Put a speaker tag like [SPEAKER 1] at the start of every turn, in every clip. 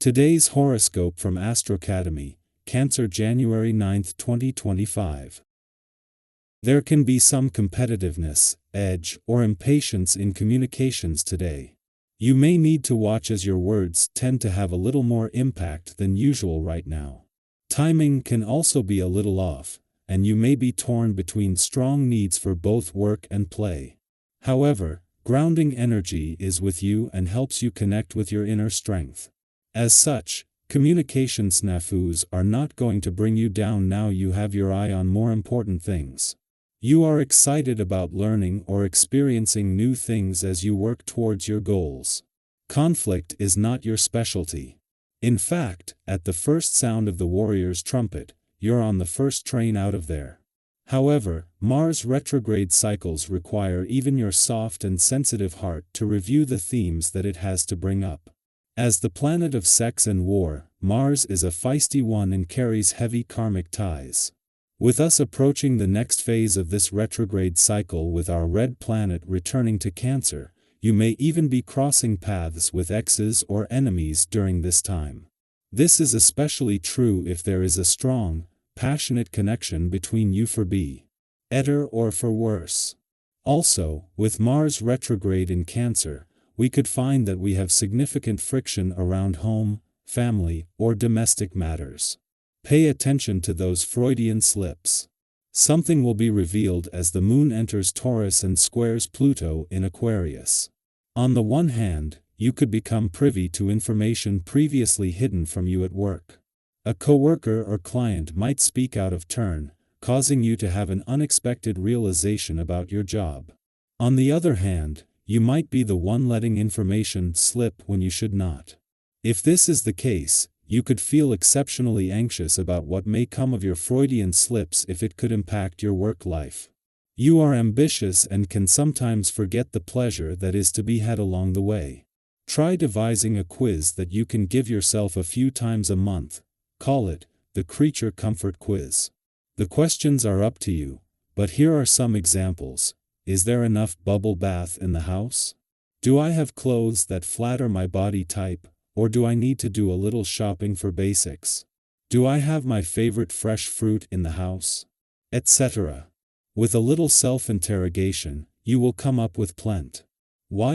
[SPEAKER 1] Today's horoscope from AstroCademy, Cancer, January 9, 2025. There can be some competitiveness, edge, or impatience in communications today. You may need to watch as your words tend to have a little more impact than usual right now. Timing can also be a little off, and you may be torn between strong needs for both work and play. However, grounding energy is with you and helps you connect with your inner strength. As such, communication snafus are not going to bring you down now you have your eye on more important things. You are excited about learning or experiencing new things as you work towards your goals. Conflict is not your specialty. In fact, at the first sound of the warrior's trumpet, you're on the first train out of there. However, Mars retrograde cycles require even your soft and sensitive heart to review the themes that it has to bring up. As the planet of sex and war, Mars is a feisty one and carries heavy karmic ties. With us approaching the next phase of this retrograde cycle with our red planet returning to Cancer, you may even be crossing paths with exes or enemies during this time. This is especially true if there is a strong, passionate connection between you for better or for worse. Also, with Mars retrograde in Cancer, we could find that we have significant friction around home, family, or domestic matters. Pay attention to those Freudian slips. Something will be revealed as the Moon enters Taurus and squares Pluto in Aquarius. On the one hand, you could become privy to information previously hidden from you at work. A coworker or client might speak out of turn, causing you to have an unexpected realization about your job. On the other hand, you might be the one letting information slip when you should not. If this is the case, you could feel exceptionally anxious about what may come of your Freudian slips if it could impact your work life. You are ambitious and can sometimes forget the pleasure that is to be had along the way. Try devising a quiz that you can give yourself a few times a month. Call it the Creature Comfort Quiz. The questions are up to you, but here are some examples. Is there enough bubble bath in the house? Do I have clothes that flatter my body type, or do I need to do a little shopping for basics? Do I have my favorite fresh fruit in the house? Etc. With a little self-interrogation, you will come up with plenty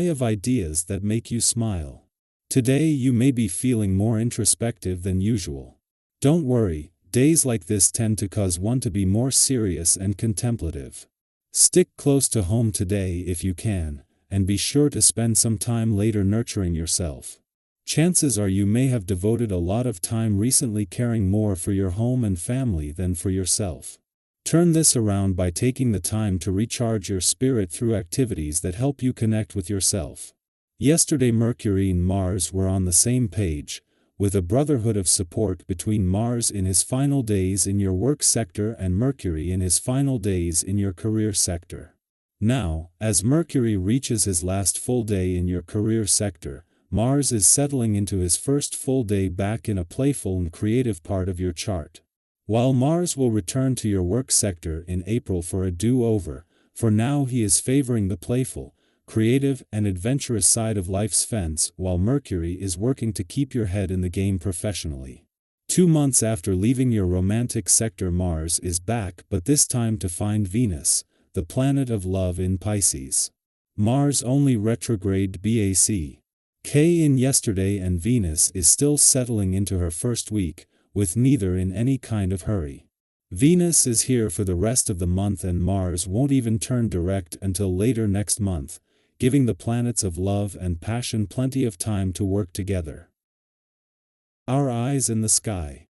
[SPEAKER 1] of ideas that make you smile. Today you may be feeling more introspective than usual. Don't worry, days like this tend to cause one to be more serious and contemplative. Stick close to home today if you can, and be sure to spend some time later nurturing yourself. Chances are you may have devoted a lot of time recently caring more for your home and family than for yourself. Turn this around by taking the time to recharge your spirit through activities that help you connect with yourself. Yesterday Mercury and Mars were on the same page, with a brotherhood of support between Mars in his final days in your work sector and Mercury in his final days in your career sector. Now, as Mercury reaches his last full day in your career sector, Mars is settling into his first full day back in a playful and creative part of your chart. While Mars will return to your work sector in April for a do-over, for now he is favoring the playful, creative and adventurous side of life's fence while Mercury is working to keep your head in the game professionally. 2 months after leaving your romantic sector, Mars is back, but this time to find Venus, the planet of love, in Pisces. Mars only retrograde back in yesterday and Venus is still settling into her first week, with neither in any kind of hurry. Venus is here for the rest of the month and Mars won't even turn direct until later next month, giving the planets of love and passion plenty of time to work together. Our eyes in the sky.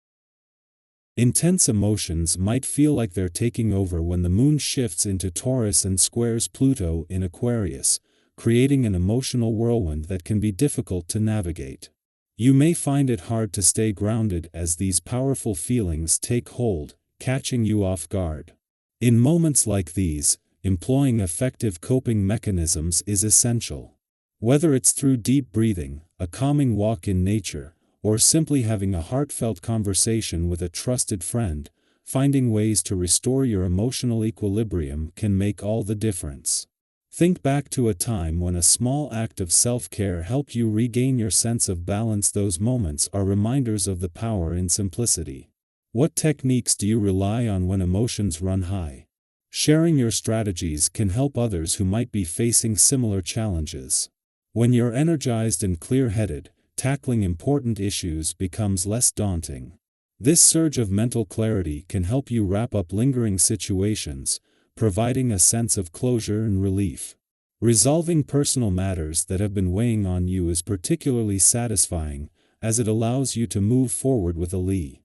[SPEAKER 1] Intense emotions might feel like they're taking over when the Moon shifts into Taurus and squares Pluto in Aquarius, creating an emotional whirlwind that can be difficult to navigate. You may find it hard to stay grounded as these powerful feelings take hold, catching you off guard. In moments like these, employing effective coping mechanisms is essential. Whether it's through deep breathing, a calming walk in nature, or simply having a heartfelt conversation with a trusted friend, finding ways to restore your emotional equilibrium can make all the difference. Think back to a time when a small act of self-care helped you regain your sense of balance. Those moments are reminders of the power in simplicity. What techniques do you rely on when emotions run high? Sharing your strategies can help others who might be facing similar challenges. When you're energized and clear-headed, tackling important issues becomes less daunting. This surge of mental clarity can help you wrap up lingering situations, providing a sense of closure and relief. Resolving personal matters that have been weighing on you is particularly satisfying, as it allows you to move forward with a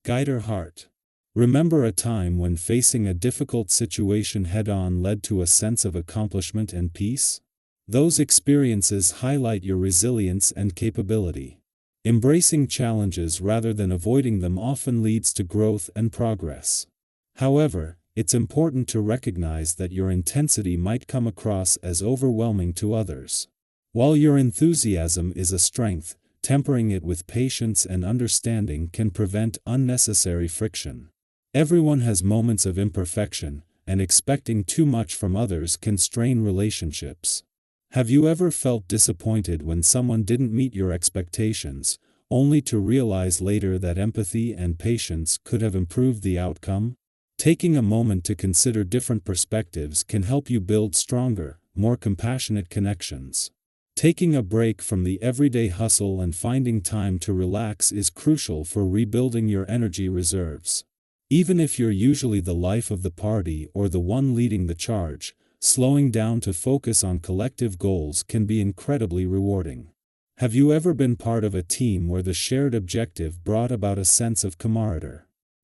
[SPEAKER 1] lighter heart. Remember a time when facing a difficult situation head-on led to a sense of accomplishment and peace? Those experiences highlight your resilience and capability. Embracing challenges rather than avoiding them often leads to growth and progress. However, it's important to recognize that your intensity might come across as overwhelming to others. While your enthusiasm is a strength, tempering it with patience and understanding can prevent unnecessary friction. Everyone has moments of imperfection, and expecting too much from others can strain relationships. Have you ever felt disappointed when someone didn't meet your expectations, only to realize later that empathy and patience could have improved the outcome? Taking a moment to consider different perspectives can help you build stronger, more compassionate connections. Taking a break from the everyday hustle and finding time to relax is crucial for rebuilding your energy reserves. Even if you're usually the life of the party or the one leading the charge, slowing down to focus on collective goals can be incredibly rewarding. Have you ever been part of a team where the shared objective brought about a sense of camaraderie,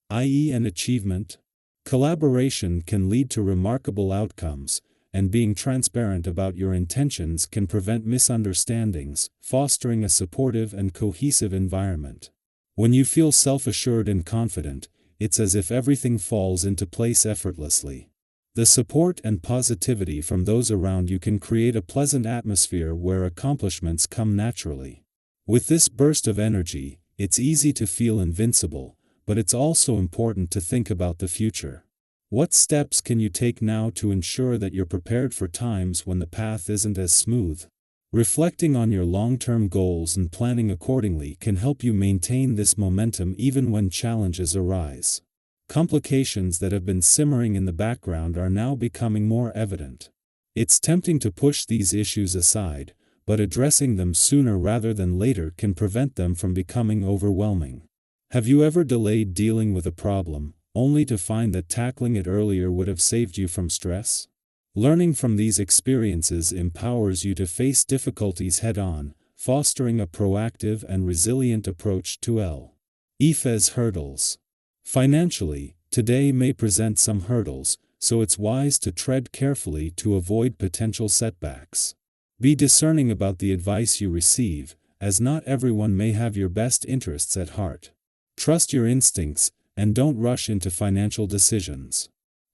[SPEAKER 1] i.e., an achievement? Collaboration can lead to remarkable outcomes, and being transparent about your intentions can prevent misunderstandings, fostering a supportive and cohesive environment. When you feel self-assured and confident, it's as if everything falls into place effortlessly. The support and positivity from those around you can create a pleasant atmosphere where accomplishments come naturally. With this burst of energy, it's easy to feel invincible, but it's also important to think about the future. What steps can you take now to ensure that you're prepared for times when the path isn't as smooth? Reflecting on your long-term goals and planning accordingly can help you maintain this momentum even when challenges arise. Complications that have been simmering in the background are now becoming more evident. It's tempting to push these issues aside, but addressing them sooner rather than later can prevent them from becoming overwhelming. Have you ever delayed dealing with a problem, only to find that tackling it earlier would have saved you from stress? Learning from these experiences empowers you to face difficulties head-on, fostering a proactive and resilient approach to life's hurdles. Financially, today may present some hurdles, so it's wise to tread carefully to avoid potential setbacks. Be discerning about the advice you receive, as not everyone may have your best interests at heart. Trust your instincts, and don't rush into financial decisions.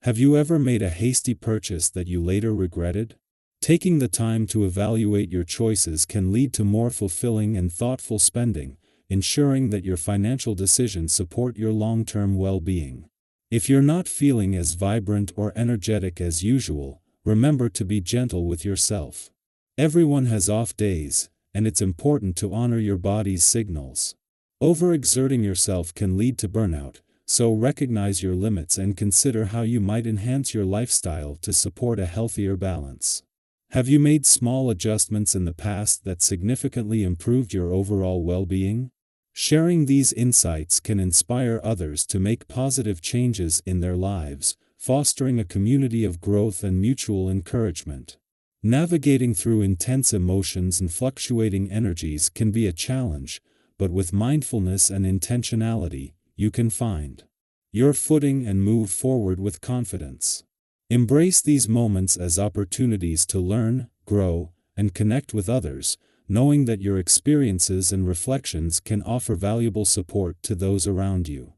[SPEAKER 1] Have you ever made a hasty purchase that you later regretted? Taking the time to evaluate your choices can lead to more fulfilling and thoughtful spending, ensuring that your financial decisions support your long-term well-being. If you're not feeling as vibrant or energetic as usual, remember to be gentle with yourself. Everyone has off days, and it's important to honor your body's signals. Overexerting yourself can lead to burnout, so recognize your limits and consider how you might enhance your lifestyle to support a healthier balance. Have you made small adjustments in the past that significantly improved your overall well-being? Sharing these insights can inspire others to make positive changes in their lives, fostering a community of growth and mutual encouragement. Navigating through intense emotions and fluctuating energies can be a challenge, but with mindfulness and intentionality, you can find your footing and move forward with confidence. Embrace these moments as opportunities to learn, grow, and connect with others, knowing that your experiences and reflections can offer valuable support to those around you.